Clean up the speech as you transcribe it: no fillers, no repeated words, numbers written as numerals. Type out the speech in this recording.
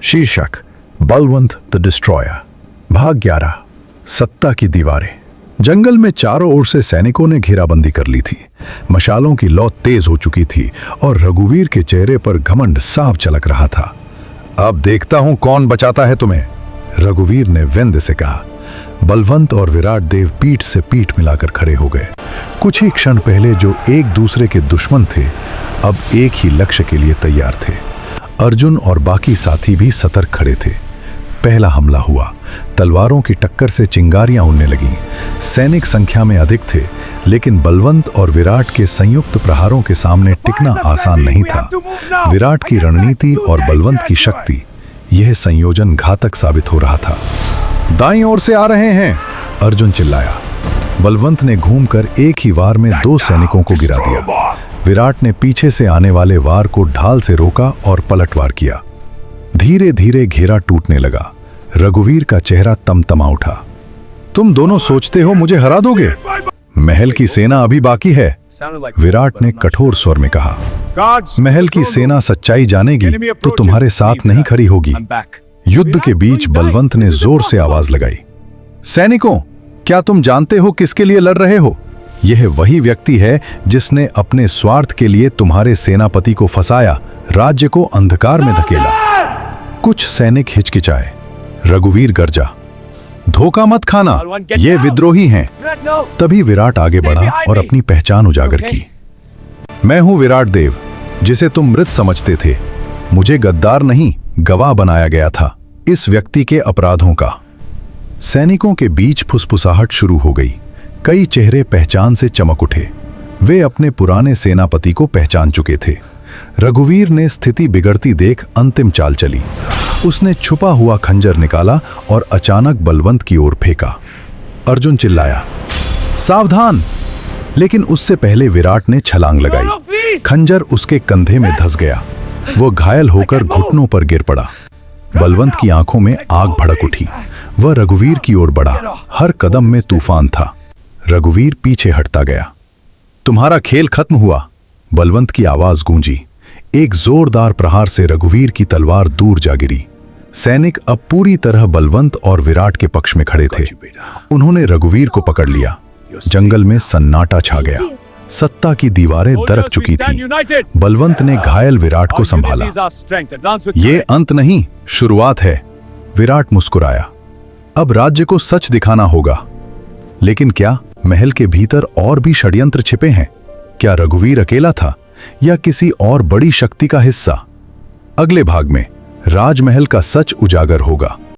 शीर्षक Balwant the destroyer. भाग 11। सत्ता की दीवारें। जंगल में चारों ओर से सैनिकों ने घेराबंदी कर ली थी। मशालों की लौ तेज हो चुकी थी और रघुवीर के चेहरे पर घमंड साफ झलक रहा था। अब देखता हूं कौन बचाता है तुम्हें, रघुवीर ने व्यंग्य से कहा। बलवंत और विराट देव पीठ से पीठ मिलाकर खड़े हो गए। कुछ ही क्षण पहले जो एक दूसरे के दुश्मन थे, अब एक ही लक्ष्य के लिए तैयार थे। अर्जुन और बाकी साथी भी सतर्क खड़े थे। पहला हमला हुआ। तलवारों की टक्कर से चिंगारियां उड़ने लगीं। सैनिक संख्या में अधिक थे, लेकिन बलवंत और विराट के संयुक्त प्रहारों के सामने टिकना आसान नहीं था। विराट की रणनीति और बलवंत की शक्ति, यह संयोजन घातक साबित हो रहा था। दाईं ओर से आ रहे हैं, अर्जुन चिल्लाया। बलवंत ने घूमकर एक ही वार में 2 सैनिकों को गिरा दिया। विराट ने पीछे से आने वाले वार को ढाल से रोका और पलटवार किया। धीरे धीरे घेरा टूटने लगा। रघुवीर का चेहरा तमतमा उठा। तुम दोनों सोचते हो मुझे हरा दोगे? महल की सेना अभी बाकी है, विराट ने कठोर स्वर में कहा। महल की सेना सच्चाई जानेगी तो तुम्हारे साथ नहीं खड़ी होगी। युद्ध के बीच बलवंत ने जोर से आवाज लगाई। सैनिकों, क्या तुम जानते हो किसके लिए लड़ रहे हो? यह वही व्यक्ति है जिसने अपने स्वार्थ के लिए तुम्हारे सेनापति को फंसाया, राज्य को अंधकार में धकेला। कुछ सैनिक हिचकिचाए। रघुवीर गर्जा, धोखा मत खाना, ये विद्रोही हैं। तभी विराट आगे बढ़ा और अपनी पहचान उजागर की। मैं हूं विराट देव, जिसे तुम मृत समझते थे। मुझे गद्दार नहीं, गवाह बनाया गया था इस व्यक्ति के अपराधों का। सैनिकों के बीच फुसफुसाहट शुरू हो गई। कई चेहरे पहचान से चमक उठे। वे अपने पुराने सेनापति को पहचान चुके थे। रघुवीर ने स्थिति बिगड़ती देख अंतिम चाल चली। उसने छुपा हुआ खंजर निकाला और अचानक बलवंत की ओर फेंका। अर्जुन चिल्लाया, सावधान! लेकिन उससे पहले विराट ने छलांग लगाई। खंजर उसके कंधे में धंस गया। वो घायल होकर घुटनों पर गिर पड़ा। बलवंत की आंखों में आग भड़क उठी। वह रघुवीर की ओर बढ़ा। हर कदम में तूफान था। रघुवीर पीछे हटता गया। तुम्हारा खेल खत्म हुआ, बलवंत की आवाज गूंजी। एक जोरदार प्रहार से रघुवीर की तलवार दूर जा गिरी। सैनिक अब पूरी तरह बलवंत और विराट के पक्ष में खड़े थे। उन्होंने रघुवीर को पकड़ लिया। जंगल में सन्नाटा छा गया। सत्ता की दीवारें दरक चुकी थीं। बलवंत ने घायल विराट को संभाला। ये अंत नहीं, शुरुआत है, विराट मुस्कुराया। अब राज्य को सच दिखाना होगा। लेकिन क्या महल के भीतर और भी षड्यंत्र छिपे हैं? क्या रघुवीर अकेला था या किसी और बड़ी शक्ति का हिस्सा? अगले भाग में राजमहल का सच उजागर होगा।